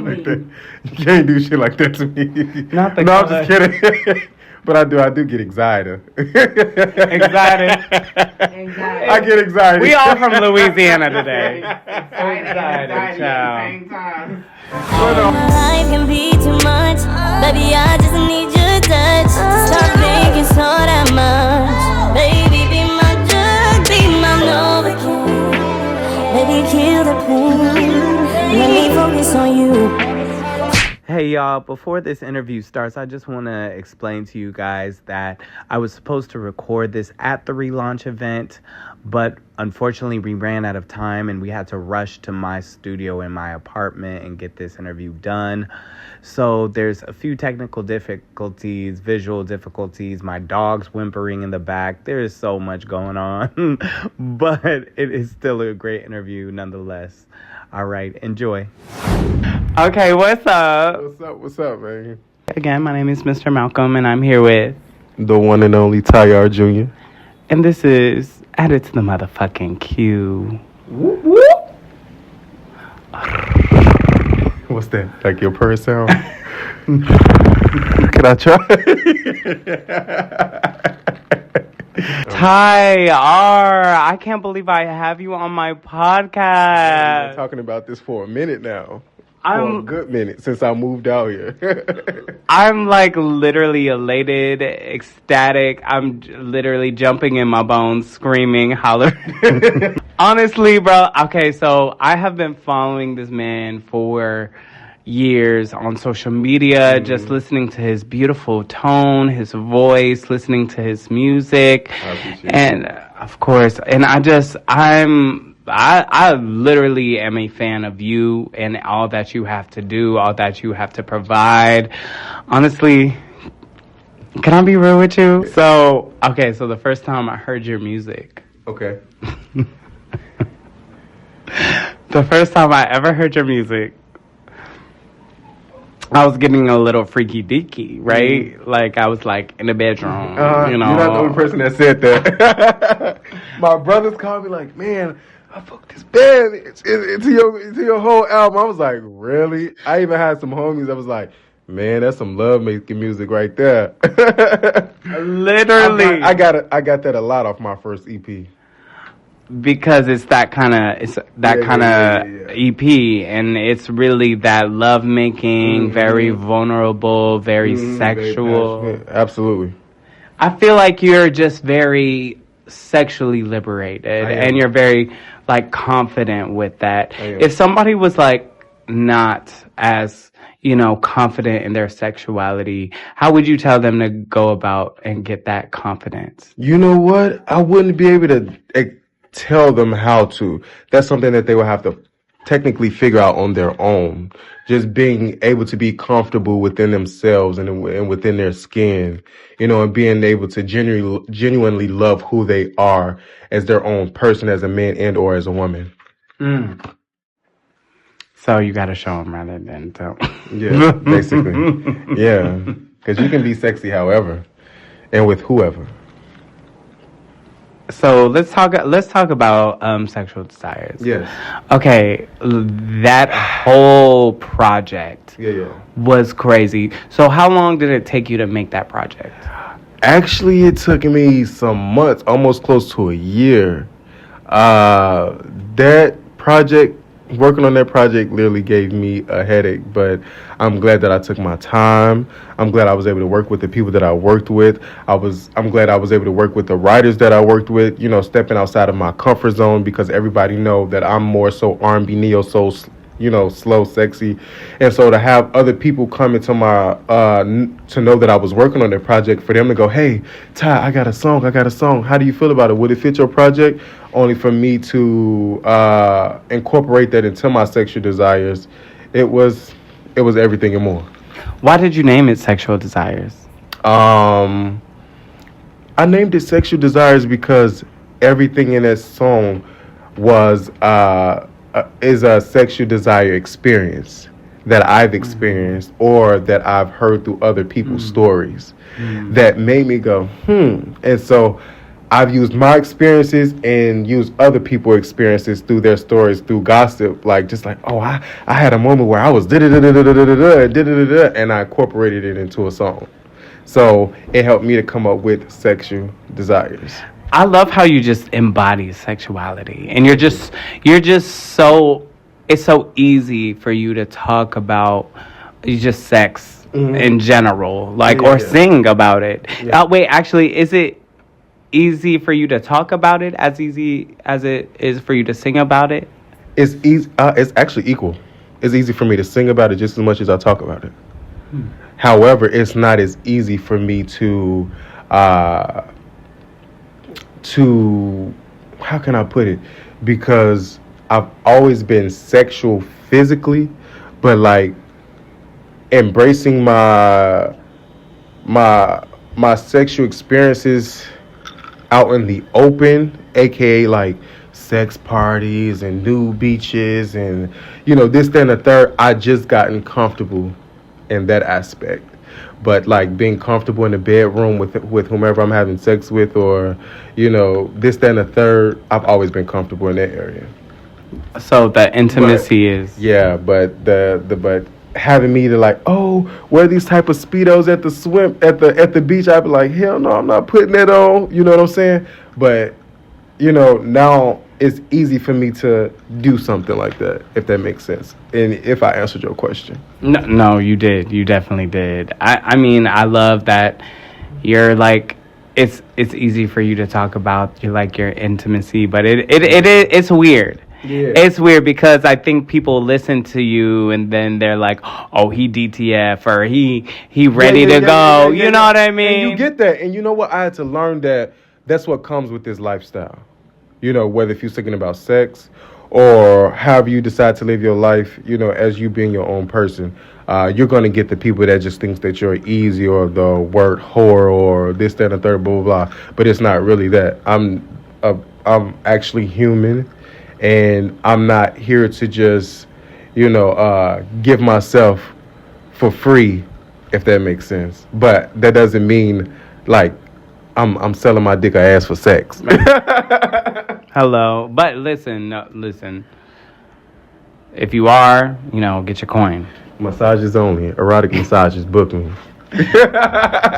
Like that. You can't do shit like that to me. Not the no, I'm color. just kidding. But I do get anxiety. Anxiety. I get anxiety. We all from Louisiana today. Anxiety, child. time. Life can be too much, baby. I just need your touch. Stop thinking so that much, baby. Be my drug, be my Novocaine. Baby, kill the pain. Let me focus on you. Hey y'all, before this interview starts, I just want to explain to you guys that I was supposed to record this at the relaunch event, but unfortunately we ran out of time and we had to rush to my studio in my apartment and get this interview done. So there's a few technical difficulties, visual difficulties, my dog's whimpering in the back. There is so much going on, but it is still a great interview nonetheless. All right, enjoy. Okay, what's up? What's up, man? Again, my name is Mr. Malcolm, and I'm here with... The one and only Tyar Jr. And this is Added to the Motherfucking Q. Whoop, whoop. What's that? Like your purr sound? Can I try? Ty R, I can't believe I have you on my I've been podcast. talking about this for a minute now. For a I'm good minute since I moved out here. I'm like literally elated, ecstatic. I'm literally jumping in my bones, screaming, hollering. Honestly, bro. Okay, so I have been following this man for years on social media, just listening to his beautiful tone, his voice, listening to his music, I appreciate and of course, and I literally am a fan of you and all that you have to do, all that you have to provide. Honestly, can I be real with you? So the first time I heard your music, Okay. the first time I ever heard your music, I was getting a little freaky deaky, right? Like I was like in the bedroom, you know. You're not the only person that said that. My brothers called me like, man, I fucked this band into your whole album. I was like, really? I even had some homies that was like, man, that's some love making music right there. Literally, I got that a lot off my first EP. because it's that kind of Yeah. EP, and it's really that love making, very vulnerable, very sexual. Very passionate. Absolutely. I feel like you're just very sexually liberated, I am. and you're very like confident with that. I am. If somebody was like not as confident in their sexuality, how would you tell them to go about and get that confidence? You know what? I wouldn't be able to tell them how to. That's something that they would have to technically figure out on their own. Just being able to be comfortable within themselves and within their skin, and being able to genuinely love who they are as their own person, as a man and or as a woman. So you got to show them rather than tell. Yeah, basically. Yeah, because you can be sexy however and with whoever. So let's talk about sexual desires. Yes. Okay, that whole project Yeah. was crazy. So how long did it take you to make that project? Actually, it took me some months, almost close to a year. Working on that project literally gave me a headache, but I'm glad that I took my time. I'm glad I was able to work with the people that I worked with. I'm glad I was able to work with the writers that I worked with, stepping outside of my comfort zone, because everybody know that I'm more so R&B, neo soul, slow, sexy. And so to have other people come into my, to know that I was working on their project, for them to go, hey, Ty, I got a song. How do you feel about it? Would it fit your project? Only for me to incorporate that into my sexual desires. It was everything and more. Why did you name it Sexual Desires? I named it Sexual Desires because everything in that song is a sexual desire experience that I've experienced or that I've heard through other people's stories that made me go, And so I've used my experiences and used other people's experiences through their stories, through gossip, like just like, oh, I had a moment where I was da-da-da-da-da-da-da-da-da-da-da, and I incorporated it into a song. So it helped me to come up with sexual desires. I love how you just embody sexuality, and you're just so, it's so easy for you to talk about just sex in general, like, or sing about it. Wait, actually, is it easy for you to talk about it as easy as it is for you to sing about it? It's easy. It's actually equal. It's easy for me to sing about it just as much as I talk about it. However, it's not as easy for me to how can I put it? Because I've always been sexual physically, but like embracing my sexual experiences out in the open, aka like sex parties and nude beaches and this, that, and the third. I just gotten comfortable in that aspect. But like being comfortable in the bedroom with whomever I'm having sex with, or this, that, and the third, I've always been comfortable in that area. So the intimacy is but but having me to like, oh, wear these type of Speedos at the beach, I'd be like, hell no, I'm not putting that on. You know what I'm saying? But now it's easy for me to do something like that, if that makes sense. And if I answered your question. No, you did. You definitely did. I mean, I love that you're like, it's easy for you to talk about your intimacy, but it's weird. Yeah. It's weird because I think people listen to you and then they're like, oh, he DTF or he ready to go. You know what I mean? And you get that. And you know what? I had to learn that's what comes with this lifestyle. Whether if you're thinking about sex or however you decide to live your life, as you being your own person, you're going to get the people that just thinks that you're easy, or the word whore, or this, that, and the third, blah, blah, blah. But it's not really that. I'm actually human, and I'm not here to just, give myself for free, if that makes sense. But that doesn't mean like I'm selling my dick or ass for sex. Hello, but listen. If you are, get your coin. Massages only. Erotic massages. Book me.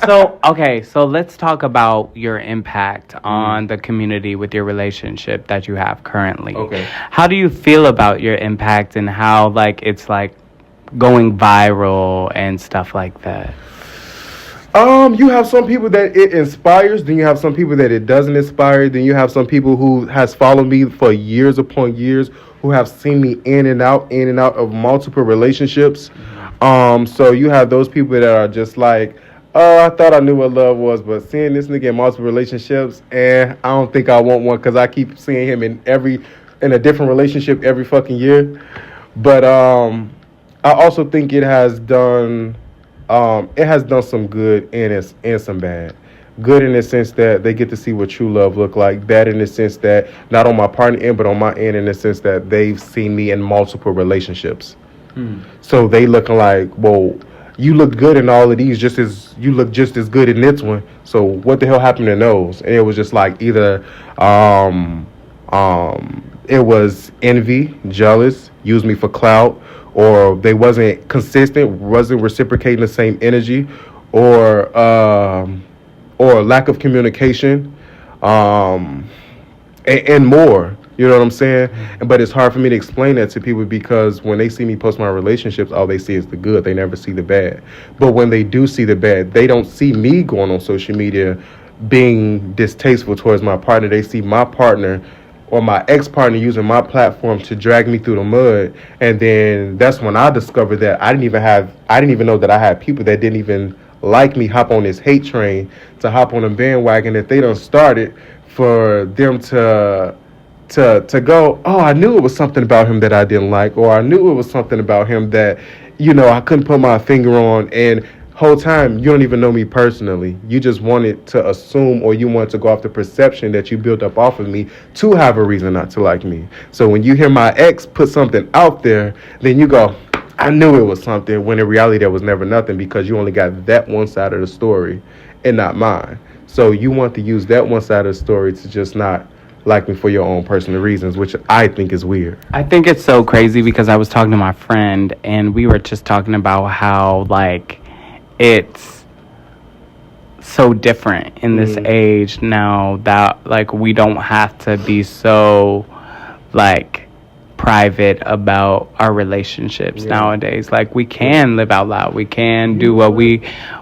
So let's talk about your impact on the community with your relationship that you have currently. Okay. How do you feel about your impact and how it's going viral and stuff like that? You have some people that it inspires, then you have some people that it doesn't inspire, then you have some people who has followed me for years upon years, who have seen me in and out of multiple relationships. So you have those people that are just like, oh, I thought I knew what love was, but seeing this nigga in multiple relationships, I don't think I want one, because I keep seeing him in a different relationship every fucking year. But I also think it has done some good and some bad. Good in the sense that they get to see what true love look like. Bad in the sense that not on my partner end, but on my end, in the sense that they've seen me in multiple relationships. So they looking like, well, you look good in all of these, you look just as good in this one. So what the hell happened in those? And it was just like either it was envy, jealous, use me for clout, or they wasn't consistent, wasn't reciprocating the same energy, or lack of communication, and more. You know what I'm saying? But it's hard for me to explain that to people, because when they see me post my relationships, all they see is the good. They never see the bad. But when they do see the bad, they don't see me going on social media being distasteful towards my partner. They see my partner or my ex-partner using my platform to drag me through the mud. And then that's when I discovered that I didn't even know that I had people that didn't even like me hop on this hate train, to hop on a bandwagon that they done started, for them to go, oh, I knew it was something about him that I didn't like, or I knew it was something about him that, I couldn't put my finger on. And whole time, you don't even know me personally. You just wanted to assume, or you wanted to go off the perception that you built up off of me to have a reason not to like me. So when you hear my ex put something out there, then you go, I knew it was something, when in reality there was never nothing, because you only got that one side of the story and not mine. So you want to use that one side of the story to just not like me for your own personal reasons, which I think is weird. I think it's so crazy because I was talking to my friend and we were just talking about how like it's so different in this age now that like we don't have to be so like private about our relationships nowadays. Like we can live out loud. We can do what we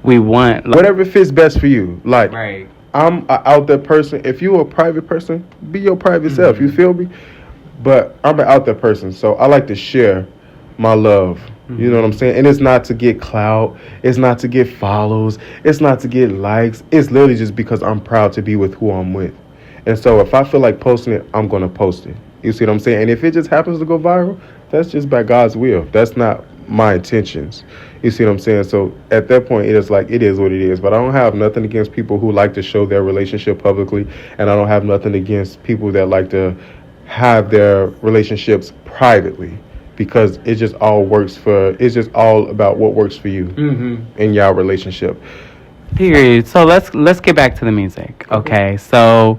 want. Like, Whatever fits best for you. Like right. I'm an out there person. If you're a private person, be your private self. You feel me? But I'm an out there person, so I like to share my love. You know what I'm saying? And it's not to get clout. It's not to get follows. It's not to get likes. It's literally just because I'm proud to be with who I'm with. And so if I feel like posting it, I'm going to post it. You see what I'm saying? And if it just happens to go viral, that's just by God's will. That's not my intentions. You see what I'm saying? So at that point, it is like, it is what it is. But I don't have nothing against people who like to show their relationship publicly. And I don't have nothing against people that like to have their relationships privately. Because it just all works for, it's just all about what works for you in your relationship. Period. So let's get back to the music. Okay. So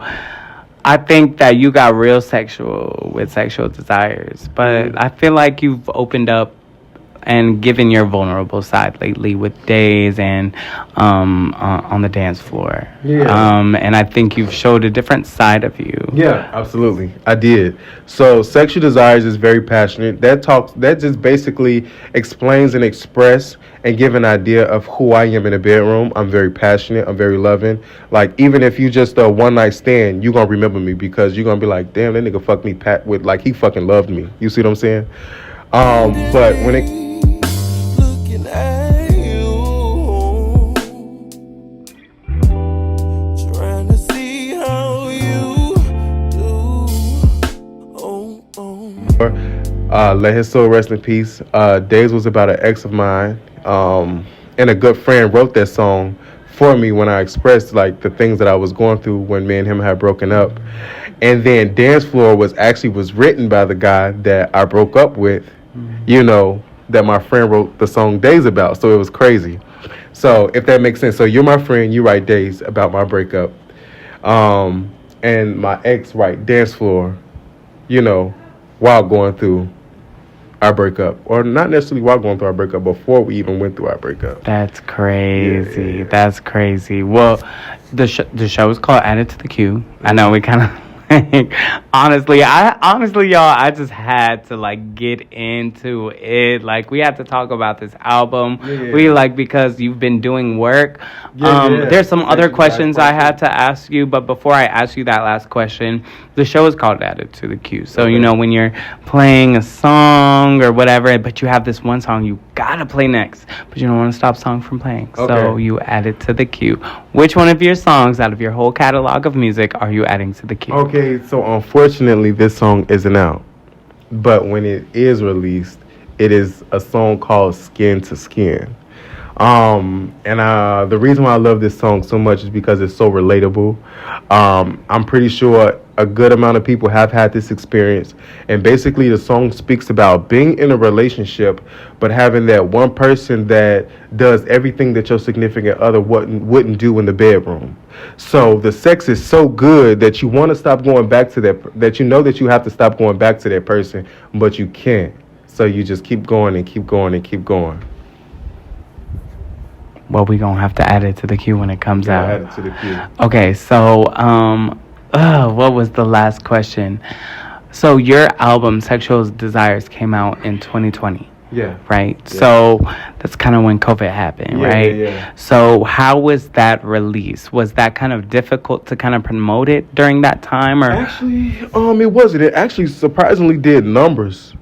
I think that you got real sexual with Sexual Desires, but I feel like you've opened up and given your vulnerable side lately with Days and on the dance floor. And I think you've showed a different side of you. Yeah, absolutely. I did. So Sexual Desires is very passionate. That just basically explains and express and give an idea of who I am in the bedroom. I'm very passionate. I'm very loving. Like, even if you just a one night stand, you're going to remember me because you're going to be like, damn, that nigga fucked me with, like, he fucking loved me. You see what I'm saying? But when it... let his soul rest in peace. Days was about an ex of mine, and a good friend wrote that song for me when I expressed like the things that I was going through when me and him had broken up. And then Dance Floor was written by the guy that I broke up with, you know, that my friend wrote the song Days about. So it was crazy. So if that makes sense. So you're my friend, you write Days about my breakup, and my ex write Dance Floor, you know, while going through our breakup, or not necessarily while going through our breakup, before we even went through our breakup. That's crazy. Yeah. That's crazy. Well, the show is called Added to the Queue. I know we kind of honestly, y'all, I just had to like get into it. Like, we had to talk about this album. We like, because you've been doing work. There's some other questions I had to ask you, but before I ask you that last question, the show is called Added to the Queue. So you know, when you're playing a song or whatever, but you have this one song you gotta play next, but you don't want to stop song from playing. So you add it to the queue. Which one of your songs out of your whole catalog of music are you adding to the queue? Okay, so unfortunately this song isn't out, but when it is released, it is a song called Skin to Skin. And the reason why I love this song so much is because it's so relatable. I'm pretty sure a good amount of people have had this experience, and basically the song speaks about being in a relationship but having that one person that does everything that your significant other wouldn't do in the bedroom. So the sex is so good that you want to stop going back to that you know that you have to stop going back to that person, but you can't. So you just keep going and keep going and keep going. Well, we gonna have to add it to the queue when it comes out. Add it to the queue. Okay, so what was the last question? So your album Sexual Desires came out in 2020. Yeah. Right? Yeah. So that's kind of when COVID happened, right? Yeah. So how was that release? Was that kind of difficult to kind of promote it during that time, or? Actually, it wasn't. It actually surprisingly did numbers.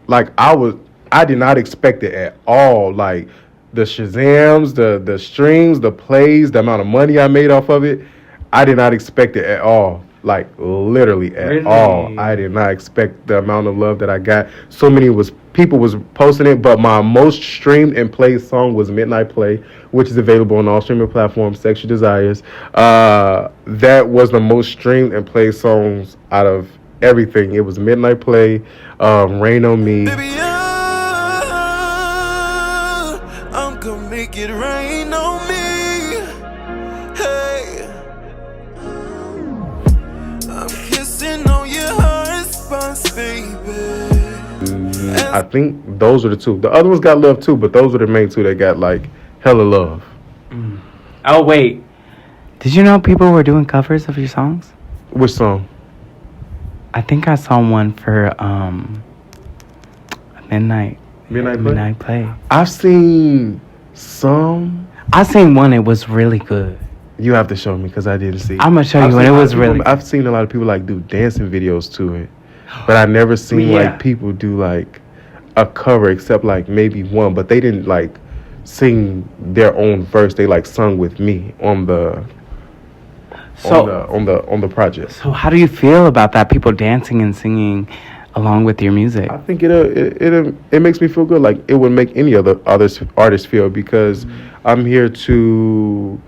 Like, I did not expect it at all. Like, the Shazams, the streams, the plays, the amount of money I made off of it, I did not expect it at all. Like, literally at all. I did not expect the amount of love that I got. So many people was posting it, but my most streamed and played song was Midnight Play, which is available on all streaming platforms, Sexual Desires. That was the most streamed and played songs out of everything. It was Midnight Play, Rain on Me. Baby, I'm gonna make it rain on me. Hey, I think those are the two. The other ones got love too, but those were the main two that got like hella love. Oh wait, did you know people were doing covers of your songs? Which song? I think I saw one for Midnight Play. I've seen some. I seen one. It was really good. You have to show me because I didn't see it. I'm gonna show you, and it was really. I've seen a lot of people like do dancing videos to it, but I never seen Yeah. like people do like a cover except like maybe one. But they didn't like sing their own verse. They like sung with me on the on the project. So how do you feel about that? People dancing and singing along with your music. I think it makes me feel good. Like it would make any other artist feel because I'm here to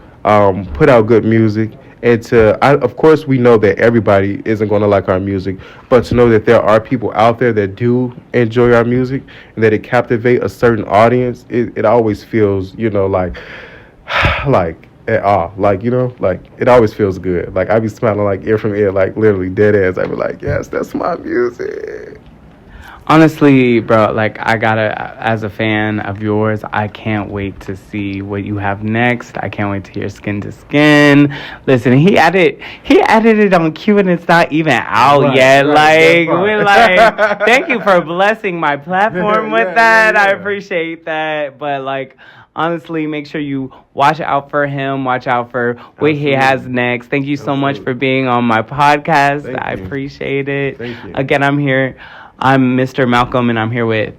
put out good music and of course we know that everybody isn't going to like our music, but to know that there are people out there that do enjoy our music and that it captivate a certain audience, it always feels, like at all. Like, like it always feels good. Like I be smiling like ear from ear, like literally dead ass. I be like, yes, that's my music. Honestly, bro, like as a fan of yours, I can't wait to see what you have next. I can't wait to hear Skin to Skin. Listen, he added it on Q and it's not even out yet. We're like, thank you for blessing my platform with that. Yeah. I appreciate that. But like, honestly, make sure you watch out for him. Watch out for what he has next. Thank you so much for being on my podcast. I appreciate it. Thank you. Again, I'm Mr. Malcolm, and I'm here with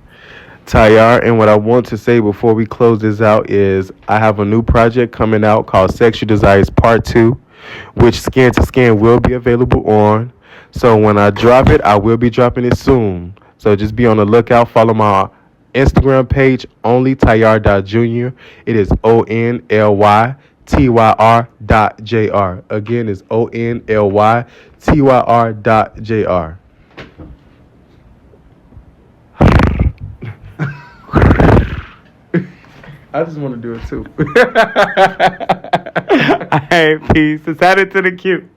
Tyar. And what I want to say before we close this out is I have a new project coming out called Sexual Desires Part 2, which Skin to Skin will be available on. So when I drop it, I will be dropping it soon. So just be on the lookout. Follow my Instagram page, onlytyr.jr. It is ONLYTYR.JR. Again, it's ONLYTYR.JR. I just want to do it too. All right, peace. Let's add it to the queue.